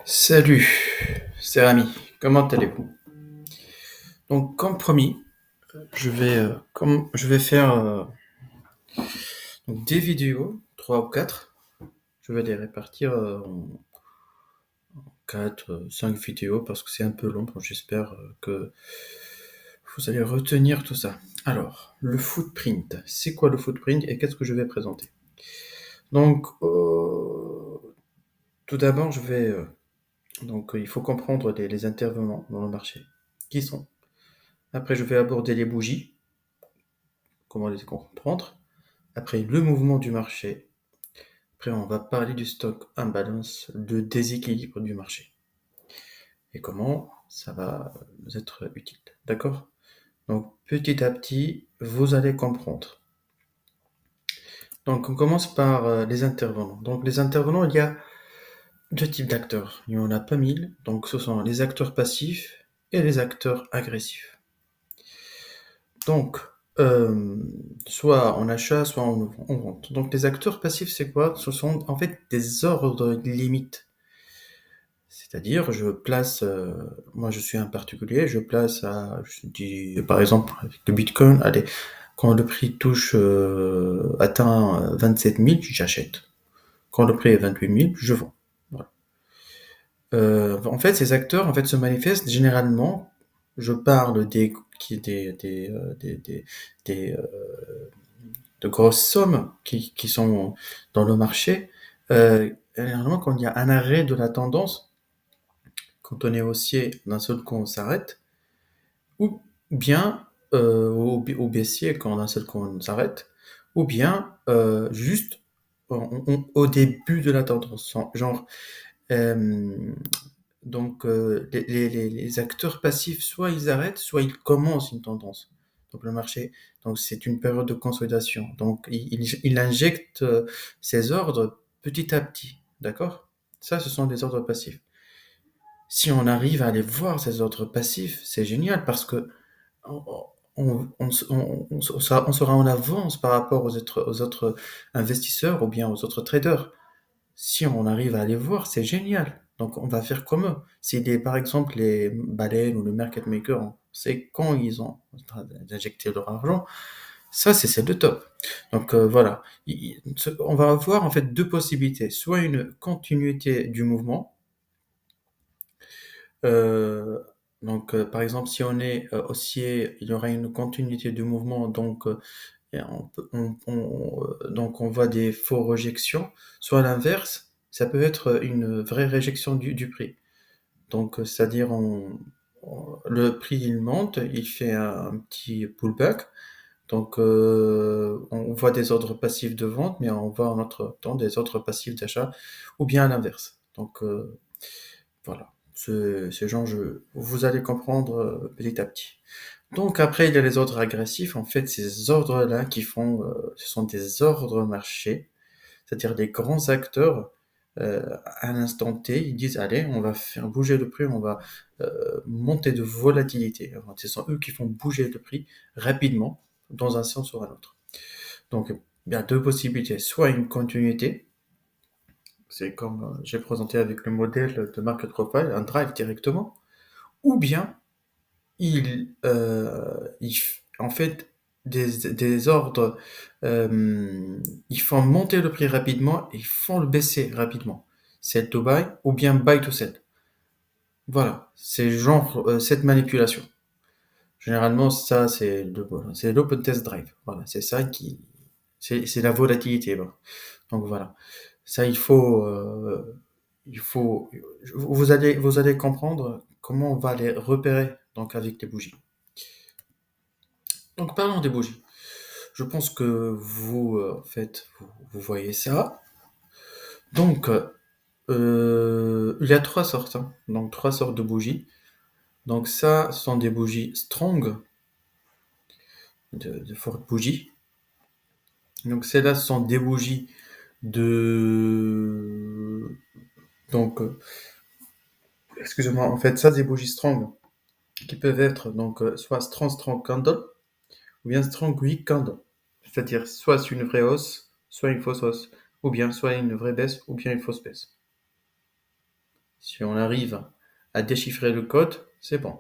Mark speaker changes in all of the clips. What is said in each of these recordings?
Speaker 1: Salut, c'est Rami, comment allez-vous? Donc, comme promis, je vais faire donc des vidéos, 3 ou 4. Je vais les répartir en 4, 5 vidéos parce que c'est un peu long. Donc j'espère que vous allez retenir tout ça. Alors, le footprint. C'est quoi le footprint et qu'est-ce que je vais présenter? Donc, tout d'abord, il faut comprendre les intervenants dans le marché. Qui sont? Après, je vais aborder les bougies, comment les comprendre. Après, le mouvement du marché. Après, on va parler du stock imbalance, le déséquilibre du marché. Et comment ça va nous être utile. D'accord? Donc, petit à petit, vous allez comprendre. Donc, on commence par les intervenants. Donc, les intervenants, il y a deux types d'acteurs. Il y en a pas mille. Donc, ce sont les acteurs passifs et les acteurs agressifs. Donc, euh, soit en achat, soit en vente. Donc, les acteurs passifs, c'est quoi? Ce sont en fait des ordres limites. C'est-à-dire, moi je suis un particulier, je dis par exemple avec le Bitcoin, allez, quand le prix atteint 27 000, j'achète. Quand le prix est 28 000, je vends. Voilà. En fait, ces acteurs en fait se manifestent généralement. Je parle des, de grosses sommes qui sont dans le marché. Généralement, quand il y a un arrêt de la tendance, quand on est haussier, d'un seul coup on s'arrête, ou bien au baissier quand d'un seul coup on s'arrête, ou bien juste au début de la tendance. Genre, euh, les acteurs passifs, soit ils arrêtent, soit ils commencent une tendance. Donc le marché, donc c'est une période de consolidation. Donc il injecte ses ordres petit à petit, d'accord? Ça, ce sont des ordres passifs. Si on arrive à aller voir ces ordres passifs, c'est génial parce que on sera en avance par rapport aux autres investisseurs ou bien aux autres traders. Si on arrive à les voir, c'est génial. Donc on va faire comme eux. Si par exemple les baleines ou le market maker, on sait quand ils ont en train d'injecter leur argent, ça c'est le top. Donc voilà. On va avoir en fait deux possibilités. Soit une continuité du mouvement, euh, par exemple, si on est haussier, il y aura une continuité du mouvement, et donc on voit des faux rejections. Soit à l'inverse, ça peut être une vraie réjection du prix. Donc, c'est-à-dire, le prix il monte, il fait un petit pullback. Donc, on voit des ordres passifs de vente, mais on voit en notre temps des ordres passifs d'achat, ou bien à l'inverse. Donc, voilà, ce genre, vous allez comprendre petit à petit. Donc après, il y a les ordres agressifs. En fait, ces ordres-là ce sont des ordres marchés, c'est-à-dire des grands acteurs. À l'instant T, ils disent, allez, on va faire bouger le prix, on va monter de volatilité. Enfin, ce sont eux qui font bouger le prix rapidement, dans un sens ou un autre. Donc, il y a deux possibilités. Soit une continuité, c'est comme j'ai présenté avec le modèle de market profile, un drive directement, ou bien en fait, des ordres, ils font monter le prix rapidement et ils font le baisser rapidement. Sell to buy ou bien buy to sell. Voilà, c'est genre cette manipulation. Généralement, ça, c'est l'open test drive. Voilà, c'est la volatilité. Voilà. Donc voilà, ça, il faut, vous allez comprendre comment on va les repérer donc avec les bougies. Donc parlons des bougies. Je pense que en fait, vous voyez ça. Donc, il y a trois sortes, hein. Donc trois sortes de bougies. Donc ça, ce sont des bougies strong, de fortes bougies. Donc celles-là, ce sont des bougies de... Donc, excusez-moi, en fait, ça, des bougies strong, qui peuvent être soit strong candle, ou bien strong weak candle. C'est-à-dire soit c'est une vraie hausse, soit une fausse hausse, ou bien soit une vraie baisse, ou bien une fausse baisse. Si on arrive à déchiffrer le code, c'est bon.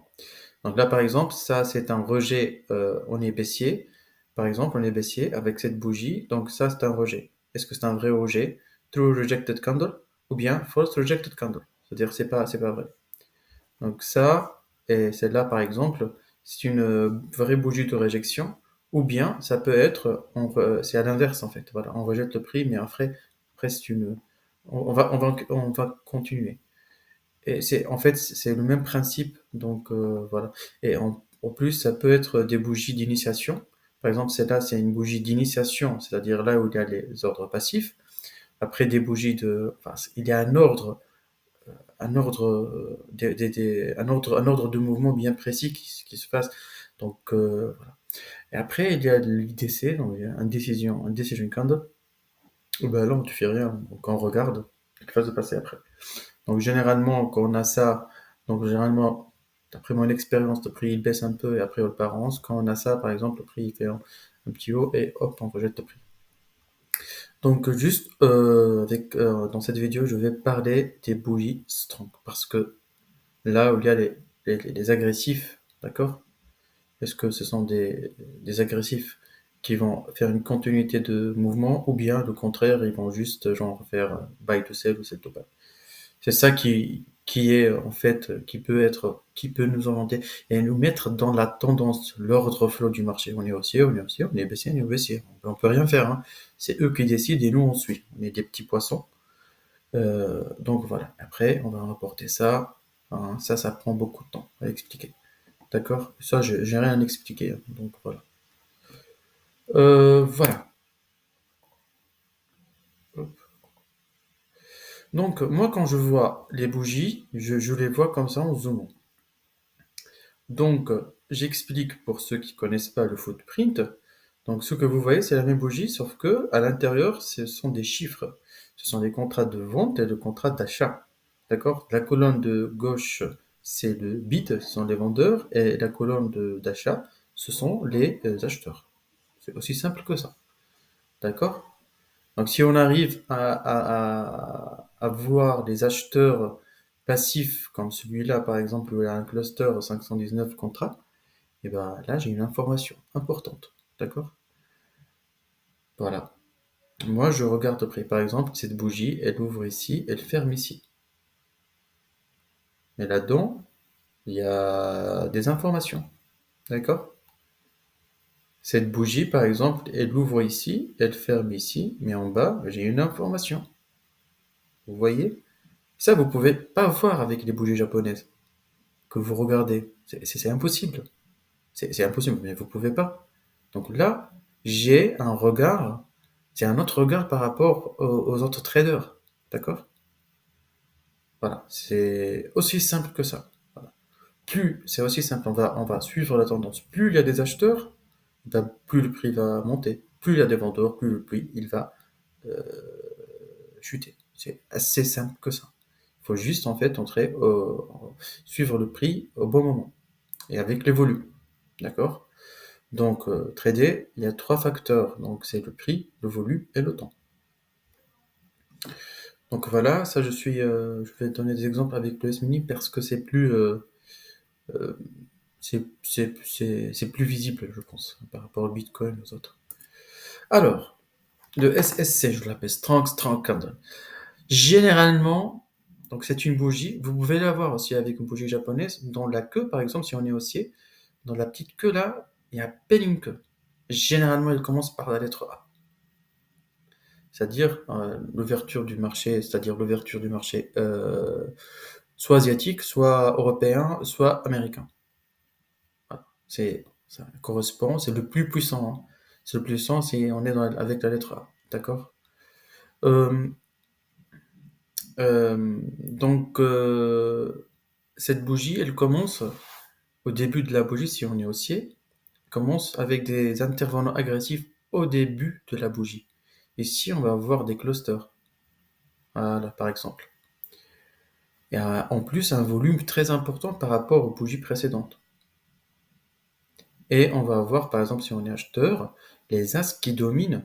Speaker 1: Donc là, par exemple, ça, c'est un rejet, on est baissier. Par exemple, on est baissier avec cette bougie. Donc ça, c'est un rejet. Est-ce que c'est un vrai rejet? True rejected candle ou bien false rejected candle. C'est-à-dire, c'est pas vrai. Donc ça, et celle-là, par exemple, c'est une vraie bougie de réjection. Ou bien, ça peut être, c'est à l'inverse, en fait. Voilà, on rejette le prix, mais après c'est une, on va continuer. Et en fait, c'est le même principe. Donc voilà. Et en plus, ça peut être des bougies d'initiation. Par exemple, celle-là, c'est une bougie d'initiation, c'est-à-dire là où il y a les ordres passifs. Après, des bougies enfin, il y a un ordre de mouvement bien précis qui se passe. Donc voilà. Et après, il y a l'IDC, donc il y a un decision candle. Où, ben là, tu fais rien. Donc on regarde ce qui va se passer après. Donc généralement, quand on a ça, donc généralement, d'après mon expérience, le prix il baisse un peu et après on le part en hausse. Quand on a ça, par exemple, le prix il fait un petit haut et hop, on rejette le prix. Donc juste dans cette vidéo, je vais parler des bougies strong parce que là où il y a les agressifs, d'accord? Est-ce que ce sont des agressifs qui vont faire une continuité de mouvement ou bien le contraire, ils vont juste genre faire buy to sell ou sell to buy. C'est ça qui est en fait, qui peut nous orienter et nous mettre dans la tendance, l'ordre flow du marché. On est haussier, on est haussier, on est baissier, on est baissier. On peut rien faire, hein. C'est eux qui décident et nous on suit. On est des petits poissons. Donc voilà. Après, on va reporter ça. Hein. Ça prend beaucoup de temps à expliquer. D'accord? Ça, j'ai rien à expliquer. Hein. Donc voilà. Voilà. Donc moi, quand je vois les bougies, je les vois comme ça en zoomant. Donc, j'explique pour ceux qui connaissent pas le footprint. Donc, ce que vous voyez, c'est la même bougie, sauf que à l'intérieur, ce sont des chiffres. Ce sont des contrats de vente et des contrats d'achat. D'accord? La colonne de gauche, c'est le bid, ce sont les vendeurs, et la colonne d'achat, ce sont les acheteurs. C'est aussi simple que ça. D'accord? Donc, si on arrive à voir des acheteurs passifs, comme celui-là, par exemple, où il y a un cluster 519 contrats, et ben là, j'ai une information importante. D'accord? Voilà. Moi, je regarde de près. Par exemple, cette bougie, elle ouvre ici, elle ferme ici. Mais là-dedans, il y a des informations. D'accord? Cette bougie, par exemple, elle ouvre ici, elle ferme ici, mais en bas, j'ai une information. Vous voyez? Ça, vous pouvez pas voir avec les bougies japonaises que vous regardez. C'est impossible. C'est impossible, mais vous pouvez pas. Donc là, j'ai un regard, c'est un autre regard par rapport aux autres traders. D'accord? Voilà, c'est aussi simple que ça. Voilà. Plus c'est aussi simple, on va suivre la tendance. Plus il y a des acheteurs, ben, plus le prix va monter. Plus il y a des vendeurs, plus le prix il va euh, chuter. C'est assez simple que ça. Il faut juste en fait suivre le prix au bon moment et avec les volumes. D'accord? Donc, trader, il y a trois facteurs. Donc, c'est le prix, le volume et le temps. Donc voilà, ça je vais donner des exemples avec le S-Mini parce que euh, c'est plus visible, je pense, par rapport au Bitcoin et aux autres. Alors, le SSC, je l'appelle Strong Candle. Généralement, donc c'est une bougie. Vous pouvez l'avoir aussi avec une bougie japonaise. Dans la queue, par exemple, si on est haussier, dans la petite queue là, il y a à peine une queue. Généralement, elle commence par la lettre A. C'est-à-dire l'ouverture du marché soit asiatique, soit européen, soit américain. Voilà. Ça correspond, c'est le plus puissant. Hein. C'est le plus puissant si on est avec la lettre A. D'accord? Euh, donc, cette bougie, elle commence au début de la bougie, si on est haussier, commence avec des intervenants agressifs au début de la bougie. Ici, on va avoir des clusters. Voilà, par exemple. Et en plus un volume très important par rapport aux bougies précédentes. Et on va avoir, par exemple, si on est acheteur, les as qui dominent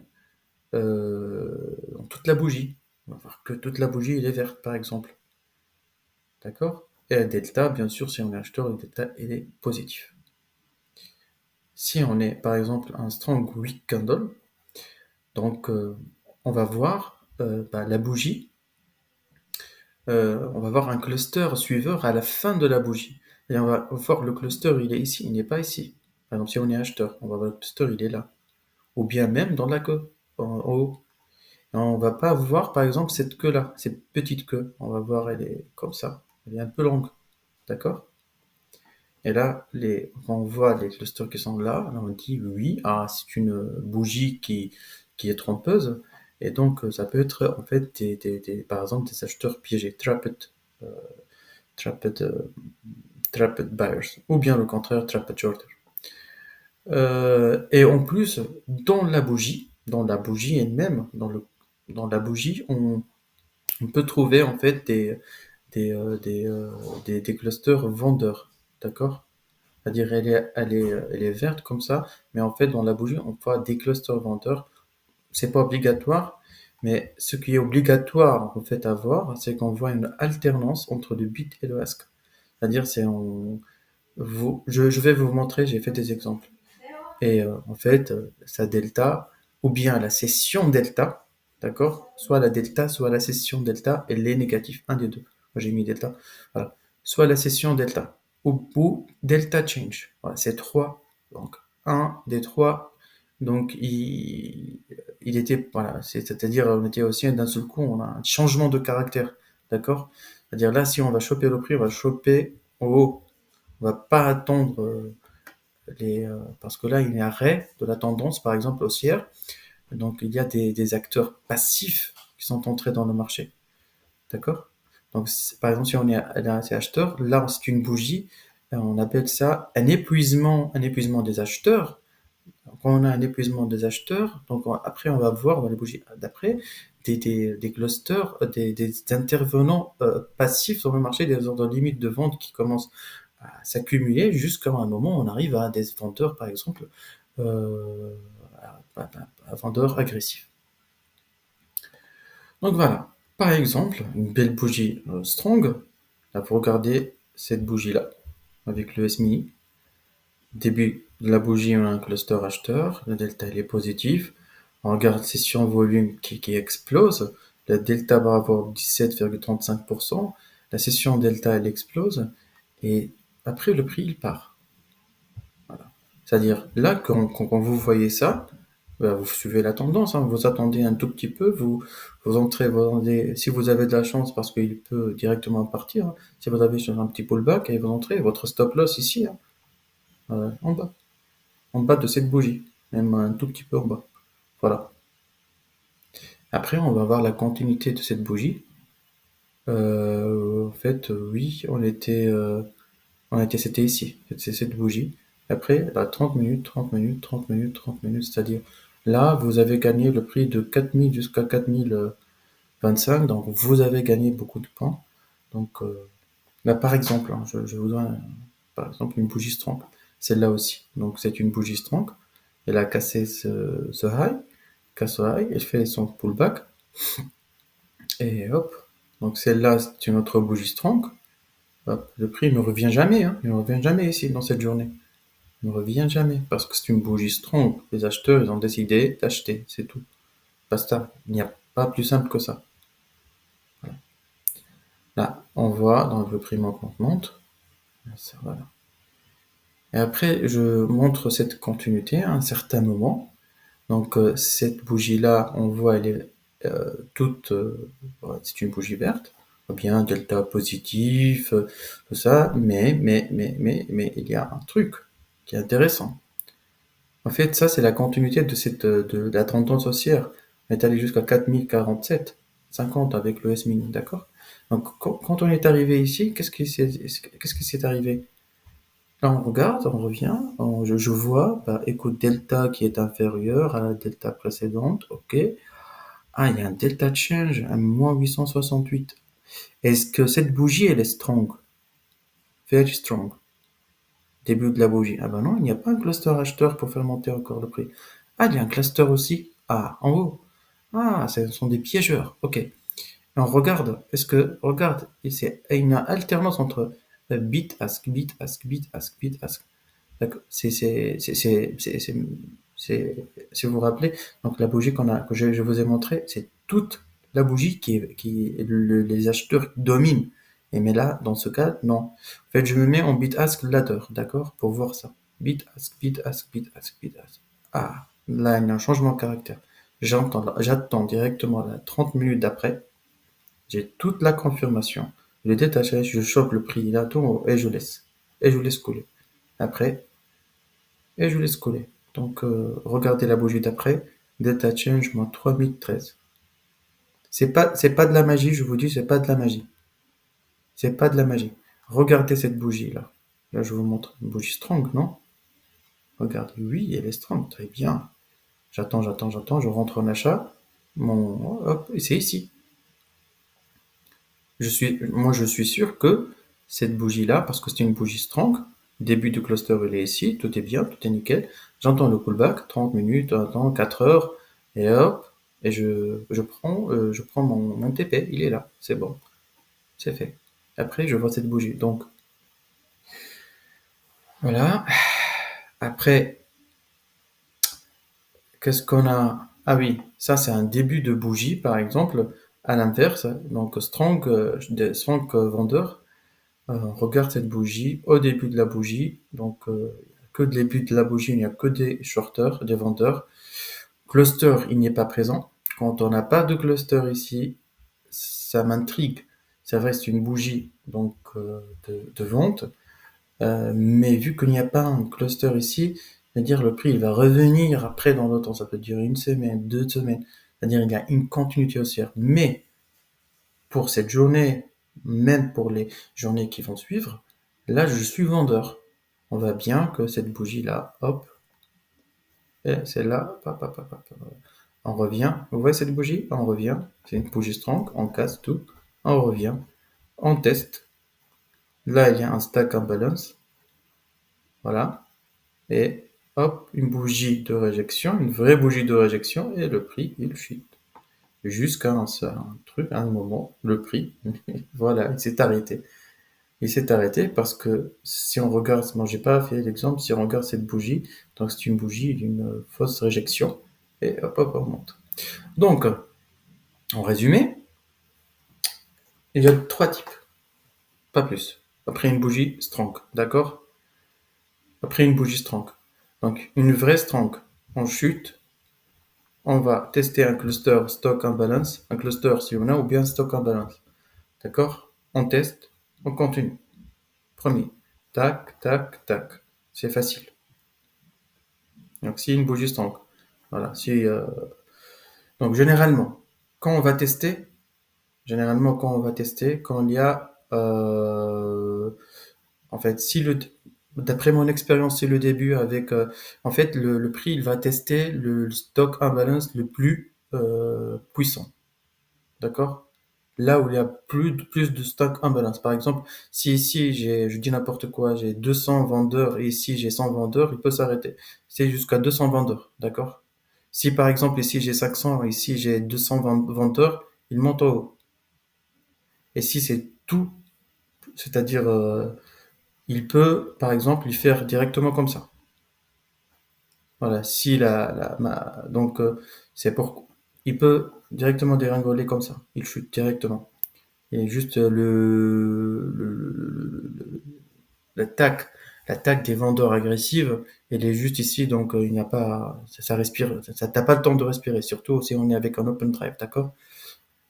Speaker 1: dans toute la bougie. On va voir que toute la bougie elle est verte, par exemple. d'accord? Et la delta, bien sûr, si on est acheteur, le delta, il est positif. Si on est, par exemple, un strong weak candle, donc on va voir la bougie, on va voir un cluster suiveur à la fin de la bougie. Et on va voir le cluster, il est ici, il n'est pas ici. Par exemple, si on est acheteur, on va voir le cluster, il est là. Ou bien même dans la queue, en haut. Et on va pas voir, par exemple, cette queue-là, cette petite queue. On va voir, elle est comme ça. Elle est un peu longue. D'accord? Et là, quand on voit les clusters qui sont là, on dit oui, ah, c'est une bougie qui est trompeuse. Et donc, ça peut être en fait par exemple des acheteurs piégés, euh, trapped, euh, trapped buyers, ou bien le contraire, trapped shorters. Et en plus, dans la bougie elle-même, dans la bougie, on peut trouver en fait des, euh, des, euh, des clusters vendeurs, d'accord? C'est-à-dire elle est verte comme ça, mais en fait dans la bougie on voit des clusters vendeurs. C'est pas obligatoire, mais ce qui est obligatoire en fait à voir, c'est qu'on voit une alternance entre le bit et le ask. C'est-à-dire je vais vous montrer, j'ai fait des exemples. Et en fait, sa delta, ou bien la session delta, d'accord? Soit la delta, soit la session delta, elle est négative, un des deux. Moi j'ai mis delta, voilà. Soit la session delta, ou delta change. Voilà, c'est trois. Donc, un des trois. Donc, il était, voilà, c'est-à-dire, on était aussi d'un seul coup, on a un changement de caractère, d'accord? C'est-à-dire là, si on va choper le prix, on va choper au haut. On va pas attendre parce que là, il y a un arrêt de la tendance, par exemple, haussière. Donc, il y a des acteurs passifs qui sont entrés dans le marché. D'accord? Donc, par exemple, si on est acheteur, là, c'est une bougie. On appelle ça un épuisement des acheteurs. Quand on a un épuisement des acheteurs, donc après, on va voir dans les bougies d'après des clusters, des intervenants passifs sur le marché, des ordres limites de vente qui commencent à s'accumuler jusqu'à un moment où on arrive à des vendeurs, par exemple, euh, un vendeur agressif. Donc voilà, par exemple, une belle bougie strong, là vous regardez cette bougie-là, avec le S-mini, début de la bougie on a un cluster acheteur, le delta il est positif, on regarde session volume qui explose, le delta va avoir 17,35%, la session delta elle explose, et après le prix il part. Voilà. C'est-à-dire là quand vous voyez ça, bah, vous suivez la tendance, hein, vous attendez un tout petit peu, vous entrez, si vous avez de la chance parce qu'il peut directement partir, hein. Si vous avez sur un petit pullback et vous entrez, votre stop loss ici, hein, en bas de cette bougie, même un tout petit peu en bas. Voilà. Après, on va voir la continuité de cette bougie. En fait, oui, c'était ici, c'est cette bougie. Après, là, 30 minutes, 30 minutes, 30 minutes, 30 minutes, c'est-à-dire là, vous avez gagné le prix de 4000 jusqu'à 4025, donc vous avez gagné beaucoup de points. Donc là, par exemple, hein, je vous donne par exemple une bougie strong, celle-là aussi. Donc c'est une bougie strong, elle a cassé ce high, casse ce high, elle fait son pullback, et hop. Donc celle-là, c'est une autre bougie strong. Hop, le prix ne revient jamais, hein, il ne revient jamais ici dans cette journée. Il ne revient jamais parce que c'est une bougie strong. Les acheteurs, ils ont décidé d'acheter, c'est tout. Basta. Il n'y a pas plus simple que ça. Là, on voit dans le prix monte. Voilà. Et après, je montre cette continuité à un certain moment. Donc, cette bougie-là, on voit, elle est toute. Ouais, c'est une bougie verte. Ou bien delta positif, tout ça. Mais, il y a un truc qui est intéressant. En fait, ça, c'est la continuité de la tendance haussière. On est allé jusqu'à 4047, 50 avec le S-mini, d'accord? Donc, quand on est arrivé ici, qu'est-ce qui s'est arrivé? Là, on regarde, on revient, je vois, bah, écoute, delta qui est inférieur à la delta précédente, ok. Ah, il y a un delta change, un moins 868. Est-ce que cette bougie, elle est strong? Very strong. Début de la bougie. Ah ben non, il n'y a pas un cluster acheteur pour faire monter encore le prix. Ah, il y a un cluster aussi. Ah, en haut. Ah, ce sont des piégeurs. Ok. On regarde, regarde, il y a une alternance entre bit, ask, bit, ask, bit, ask, bit, ask. D'accord. C'est, si vous vous rappelez, donc la bougie je vous ai montré, c'est toute la bougie les acheteurs dominent. Et mais là, dans ce cas, non. En fait, je me mets en bit ask ladder, d'accord, pour voir ça. Bit ask, bit ask, bit ask, bit ask. Ah, là, il y a un changement de caractère. J'attends directement là, 30 minutes d'après. J'ai toute la confirmation. Je détache, je chope le prix là, tout, et je laisse. Et je laisse couler. Après, et je laisse coller. Donc, regardez la bougie d'après. Data change, moins 3013. C'est pas de la magie, je vous dis, c'est pas de la magie. C'est pas de la magie. Regardez cette bougie là. Là, je vous montre une bougie strong, non? Regardez, oui, elle est strong, très bien. J'attends, je rentre en achat. Hop, et c'est ici. Moi, je suis sûr que cette bougie-là, parce que c'est une bougie strong, début du cluster, il est ici, tout est bien, tout est nickel. J'entends le pullback, 30 minutes, un temps, 4 heures, et hop, et je prends mon TP, il est là, c'est bon, c'est fait. Après, je vois cette bougie. Donc, voilà. Après, qu'est-ce qu'on a? Ah oui, ça, c'est un début de bougie, par exemple, à l'inverse. Donc, strong vendeur. Regarde cette bougie, au début de la bougie, donc que le début de la bougie, il n'y a que des shorters, des vendeurs. Cluster, il n'est pas présent. Quand on n'a pas de cluster ici, ça m'intrigue. Ça reste une bougie donc de vente, mais vu qu'il n'y a pas un cluster ici, c'est-à-dire le prix il va revenir après dans le temps. Ça peut durer une semaine, 2 semaines. C'est-à-dire il y a une continuité haussière. Mais pour cette journée, même pour les journées qui vont suivre, là, je suis vendeur. On voit bien que cette bougie-là, hop, et celle-là, on revient. Vous voyez cette bougie? On revient. C'est une bougie strong, on casse tout, on revient, on teste. Là, il y a un stack imbalance. Voilà. Et hop, une bougie de réjection, une vraie bougie de réjection, et le prix, il chute. Jusqu'à un moment, le prix, voilà, il s'est arrêté. Il s'est arrêté parce que si on regarde, moi j'ai pas fait l'exemple, si on regarde cette bougie, donc c'est une bougie d'une fausse réjection, et hop hop on monte. Donc, en résumé, il y a trois types, pas plus. Après une bougie strong, d'accord? Après une bougie strong. Donc une vraie strong, on chute, on va tester un cluster stock imbalance, un cluster si on a, ou bien stock imbalance. D'accord? On teste, on continue. Premier, tac, tac, tac. C'est facile. Donc si une bougie strong. Voilà. Donc généralement quand on va tester, quand il y a, en fait, d'après mon expérience, c'est le début avec, en fait, le prix, il va tester le stock imbalance le plus puissant, d'accord? Là où il y a plus de stock imbalance. Par exemple, si ici je dis n'importe quoi, j'ai 200 vendeurs et ici j'ai 100 vendeurs, il peut s'arrêter. C'est jusqu'à 200 vendeurs, d'accord? Si par exemple ici j'ai 500 et ici j'ai 200 vendeurs, il monte au haut. Et si c'est tout, c'est-à-dire il peut par exemple lui faire directement comme ça. Voilà, si donc c'est pour il peut directement dégringoler comme ça. Il chute directement. Et juste l'attaque, l'attaque des vendeurs agressives, elle est juste ici, donc il n'y a pas, ça respire, t'as pas le temps de respirer, surtout si on est avec un open drive, d'accord?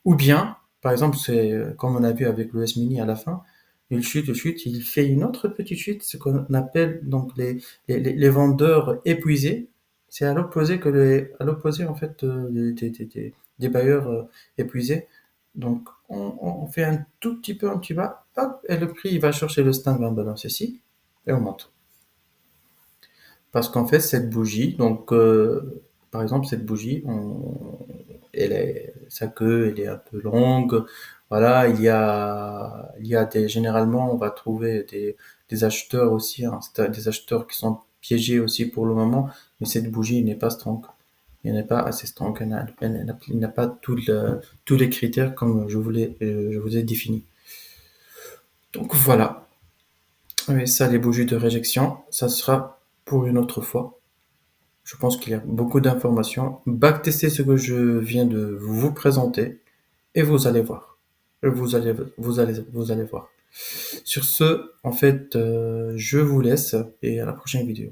Speaker 1: Ou bien, par exemple, c'est comme on a vu avec le S-Mini à la fin, il chute, il fait une autre petite chute, ce qu'on appelle donc les vendeurs épuisés. C'est à l'opposé en fait des bailleurs épuisés. Donc on fait un petit bas, hop, et le prix il va chercher le stand en balance ici et on monte. Parce qu'en fait cette bougie, donc par exemple cette bougie, sa queue, elle est un peu longue. Voilà, généralement, on va trouver des acheteurs aussi, hein, des acheteurs qui sont piégés aussi pour le moment, mais cette bougie n'est pas strong. il n'est pas assez strong, il n'a pas tous les critères comme je vous ai défini. Donc voilà. Oui, ça, les bougies de réjection, ça sera pour une autre fois. Je pense qu'il y a beaucoup d'informations. Backtestez ce que je viens de vous présenter et vous allez voir. Vous allez voir. Sur ce, en fait, je vous laisse et à la prochaine vidéo.